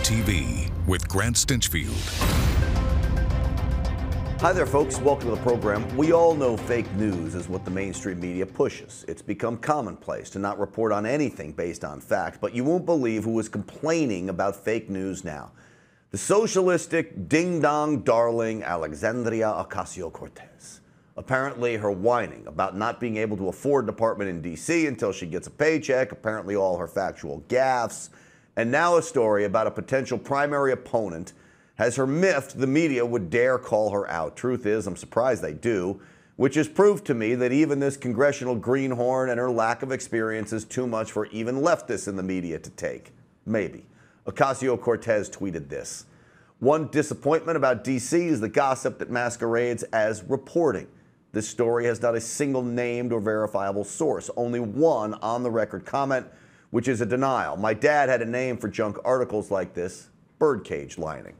NRATV with Grant Stinchfield. Hi there, folks. Welcome to the program. We all know fake news is what the mainstream media pushes. It's become commonplace to not report on anything based on fact, but you won't believe who is complaining about fake news now. The socialistic ding-dong darling Alexandria Ocasio-Cortez. Apparently her whining about not being able to afford an apartment in D.C. until she gets a paycheck, apparently all her factual gaffes, and now a story about a potential primary opponent has her miffed the media would dare call her out. Truth is, I'm surprised they do, which has proved to me that even this congressional greenhorn and her lack of experience is too much for even leftists in the media to take. Maybe. Ocasio-Cortez tweeted this. One disappointment about D.C. is the gossip that masquerades as reporting. This story has not a single named or verifiable source, only one on-the-record comment, which is a denial. My dad had a name for junk articles like this, birdcage lining.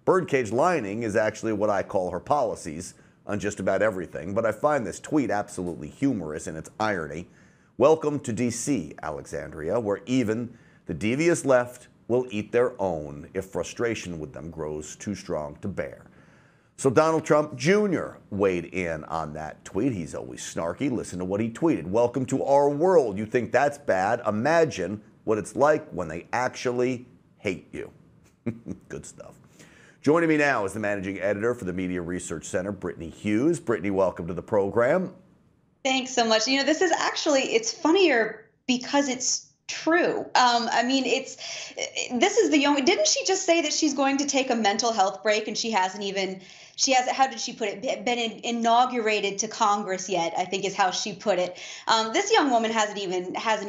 Birdcage lining is actually what I call her policies on just about everything, but I find this tweet absolutely humorous in its irony. Welcome to D.C., Alexandria, where even the devious left will eat their own if frustration with them grows too strong to bear. So Donald Trump Jr. weighed in on that tweet. He's always snarky. Listen to what he tweeted. Welcome to our world. You think that's bad? Imagine what it's like when they actually hate you. Good stuff. Joining me now is the managing editor for the Media Research Center, Brittany Hughes. Brittany, welcome to the program. Thanks so much. You know, this is actually, it's funnier because it's true. This is the young, didn't she just say that she's going to take a mental health break and she hasn't, how did she put it, been inaugurated to Congress yet, I think is how she put it. This young woman hasn't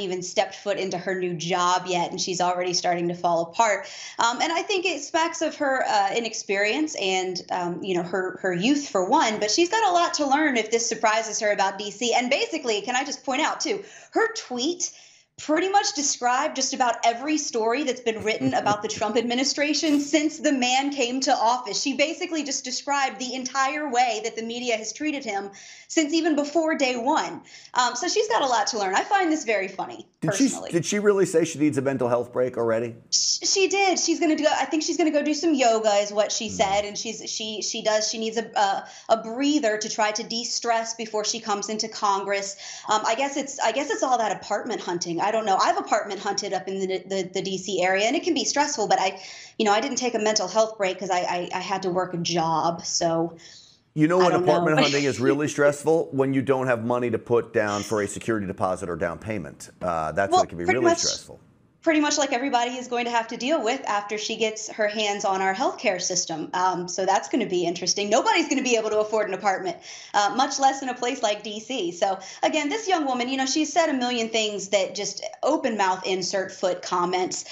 even stepped foot into her new job yet, and she's already starting to fall apart. And I think it smacks of her inexperience and, her youth for one, but she's got a lot to learn if this surprises her about DC. And basically, can I just point out too, her tweet pretty much described just about every story that's been written about the Trump administration since the man came to office. She basically just described the entire way that the media has treated him since even before day one. So she's got a lot to learn. I find this very funny, personally. Did she really say she needs a mental health break already? She did. She's going to do, I think she's going to go do some yoga is what she said. And she needs a breather to try to de-stress before she comes into Congress. I guess it's all that apartment hunting. I don't know. I've apartment hunted up in the DC area, and it can be stressful, but I didn't take a mental health break because I had to work a job. So, when apartment hunting is really stressful? When you don't have money to put down for a security deposit or down payment. That's when it can be really stressful. Pretty much like everybody is going to have to deal with after she gets her hands on our healthcare system. So that's going to be interesting. Nobody's going to be able to afford an apartment, much less in a place like D.C. So again, this young woman, she's said a million things that just open mouth, insert foot comments.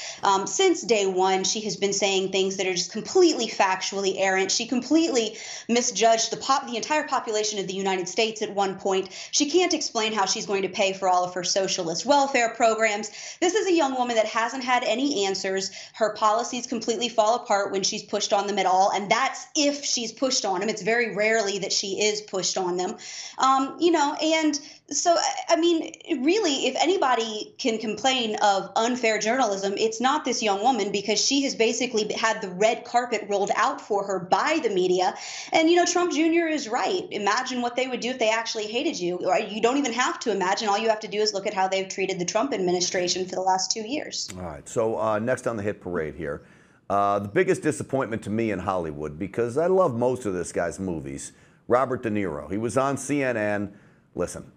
Since day one, she has been saying things that are just completely factually errant. She completely misjudged the entire population of the United States at one point. She can't explain how she's going to pay for all of her socialist welfare programs. This is a young woman that hasn't had any answers. Her policies completely fall apart when she's pushed on them at all, and that's if she's pushed on them. It's very rarely that she is pushed on them. And so, really, if anybody can complain of unfair journalism, it's not this young woman, because she has basically had the red carpet rolled out for her by the media. And, Trump Jr. is right. Imagine what they would do if they actually hated you. You don't even have to imagine. All you have to do is look at how they've treated the Trump administration for the last 2 years. All right. So next on the hit parade here, the biggest disappointment to me in Hollywood, because I love most of this guy's movies, Robert DeNiro. He was on CNN. Listen.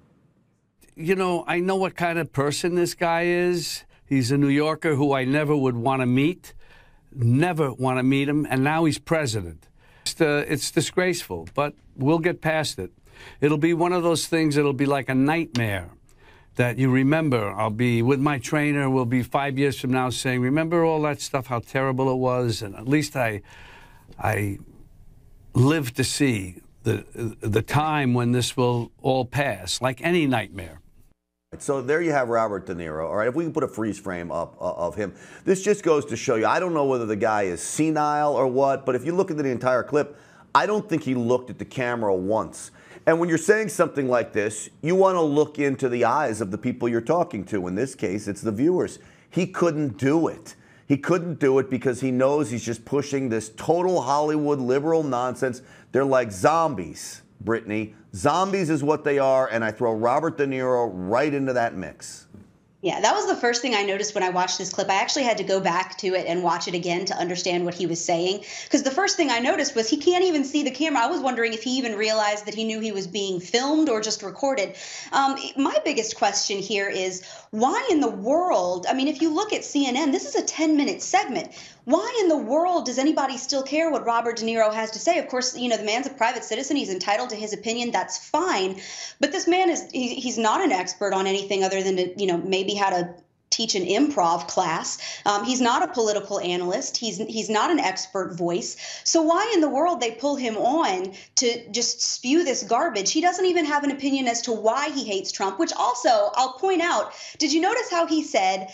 I know what kind of person this guy is. He's a New Yorker who I never would want to meet, never want to meet him, and now he's president. It's disgraceful, but we'll get past it. It'll be one of those things that'll be like a nightmare that you remember. I'll be with my trainer, we'll be 5 years from now saying, remember all that stuff, how terrible it was? And at least I lived to see the time when this will all pass, like any nightmare. So there you have Robert DeNiro. All right, if we can put a freeze frame up of him. This just goes to show you, I don't know whether the guy is senile or what, but if you look at the entire clip, I don't think he looked at the camera once. And when you're saying something like this, you want to look into the eyes of the people you're talking to. In this case, it's the viewers. He couldn't do it. He couldn't do it because he knows he's just pushing this total Hollywood liberal nonsense. They're like zombies, Brittany. Zombies is what they are, and I throw Robert De Niro right into that mix. Yeah, that was the first thing I noticed when I watched this clip. I actually had to go back to it and watch it again to understand what he was saying. Because the first thing I noticed was he can't even see the camera. I was wondering if he even realized that he knew he was being filmed or just recorded. My biggest question here is why in the world, I mean, if you look at CNN, this is a 10-minute segment. Why in the world does anybody still care what Robert De Niro has to say? Of course, you know, the man's a private citizen. He's entitled to his opinion. That's fine. But this man he's not an expert on anything other than to, you know, maybe how to teach an improv class. He's not a political analyst. He's not an expert voice. So why in the world they pull him on to just spew this garbage? He doesn't even have an opinion as to why he hates Trump, which also I'll point out. Did you notice how he said,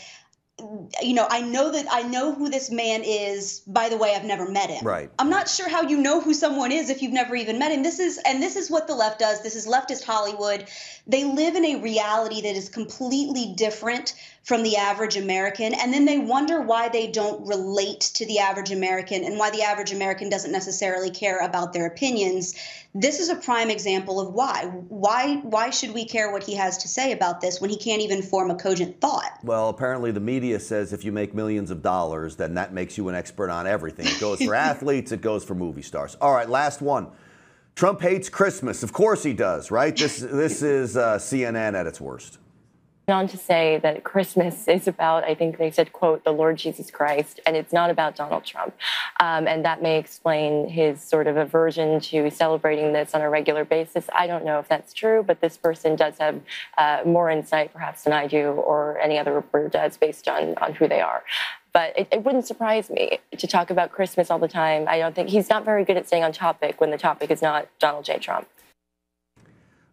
you know, I know who this man is. By the way, I've never met him. Right. I'm not sure how you know who someone is if you've never even met him. This is what the left does. This is leftist Hollywood. They live in a reality that is completely different from the average American, and then they wonder why they don't relate to the average American and why the average American doesn't necessarily care about their opinions. This is a prime example of why. Why should we care what he has to say about this when he can't even form a cogent thought? Well, apparently the media says if you make millions of dollars, then that makes you an expert on everything. It goes for athletes, it goes for movie stars. All right, last one. Trump hates Christmas. Of course he does, right? This is CNN at its worst. On to say that Christmas is about, I think they said, quote, the Lord Jesus Christ, and it's not about Donald Trump. And that may explain his sort of aversion to celebrating this on a regular basis. I don't know if that's true, but this person does have more insight perhaps than I do or any other reporter does based on who they are. But it wouldn't surprise me to talk about Christmas all the time. I don't think he's not very good at staying on topic when the topic is not Donald J. Trump.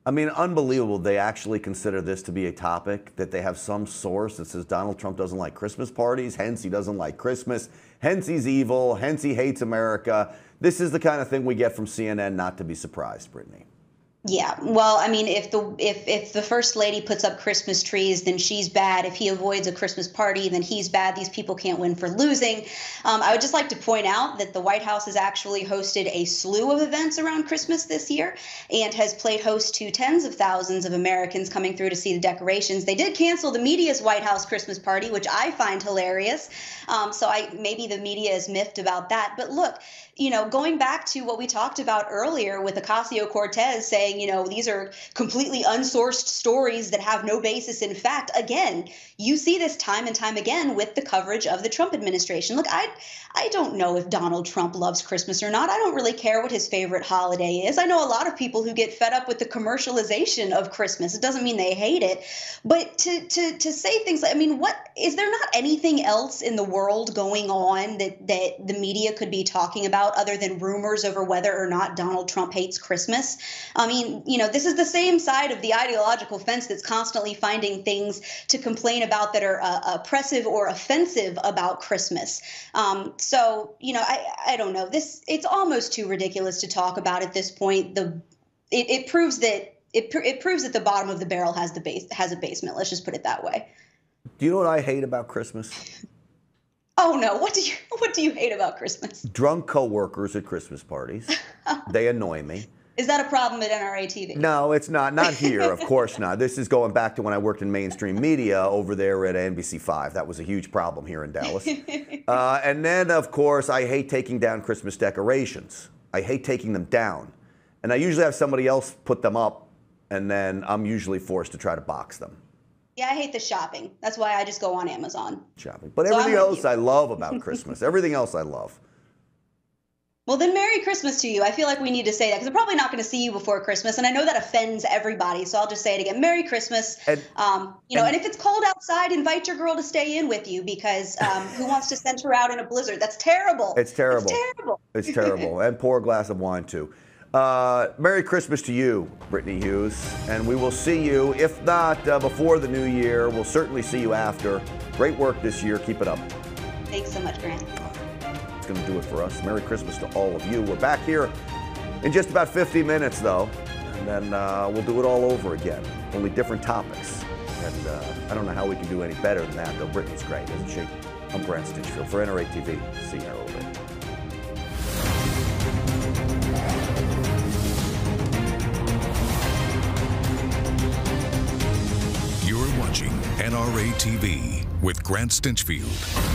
I mean, unbelievable. They actually consider this to be a topic, that they have some source that says Donald Trump doesn't like Christmas parties, hence he doesn't like Christmas, hence he's evil, hence he hates America. This is the kind of thing we get from CNN, not to be surprised, Brittany. Yeah, well, I mean, if the first lady puts up Christmas trees, then she's bad. If he avoids a Christmas party, then he's bad. These people can't win for losing. I would just like to point out that the White House has actually hosted a slew of events around Christmas this year and has played host to tens of thousands of Americans coming through to see the decorations. They did cancel the media's White House Christmas party, which I find hilarious. So maybe the media is miffed about that. But look, you know, going back to what we talked about earlier with Ocasio-Cortez saying, you know, these are completely unsourced stories that have no basis in fact. Again, you see this time and time again with the coverage of the Trump administration. Look, I don't know if Donald Trump loves Christmas or not. I don't really care what his favorite holiday is. I know a lot of people who get fed up with the commercialization of Christmas. It doesn't mean they hate it. But to say things like, I mean, what is there not anything else in the world going on that the media could be talking about other than rumors over whether or not Donald Trump hates Christmas? I mean, you know, this is the same side of the ideological fence that's constantly finding things to complain about that are oppressive or offensive about Christmas. So, you know, I don't know. It's almost too ridiculous to talk about at this point. It proves that the bottom of the barrel has a basement. Let's just put it that way. Do you know what I hate about Christmas? Oh no! What do you hate about Christmas? Drunk coworkers at Christmas parties. They annoy me. Is that a problem at NRATV? No, it's not. Not here, of course not. This is going back to when I worked in mainstream media over there at NBC5. That was a huge problem here in Dallas. And then, of course, I hate taking down Christmas decorations. I hate taking them down. And I usually have somebody else put them up, and then I'm usually forced to try to box them. Yeah, I hate the shopping. That's why I just go on Amazon. Shopping. But everything else I love about Christmas. Everything else I love. Well, then Merry Christmas to you. I feel like we need to say that because I'm probably not going to see you before Christmas. And I know that offends everybody. So I'll just say it again. Merry Christmas. And if it's cold outside, invite your girl to stay in with you because who wants to send her out in a blizzard? That's terrible. It's terrible. It's terrible. It's terrible. And pour a glass of wine, too. Merry Christmas to you, Brittany Hughes. And we will see you, if not before the new year, we'll certainly see you after. Great work this year. Keep it up. Thanks so much, Grant. That's going to do it for us. Merry Christmas to all of you. We're back here in just about 50 minutes, though. And then we'll do it all over again. Only different topics. And I don't know how we can do any better than that, though. Brittany's great, isn't she? I'm Grant Stinchfield for NRATV. See you in a little bit. You're watching NRATV with Grant Stinchfield.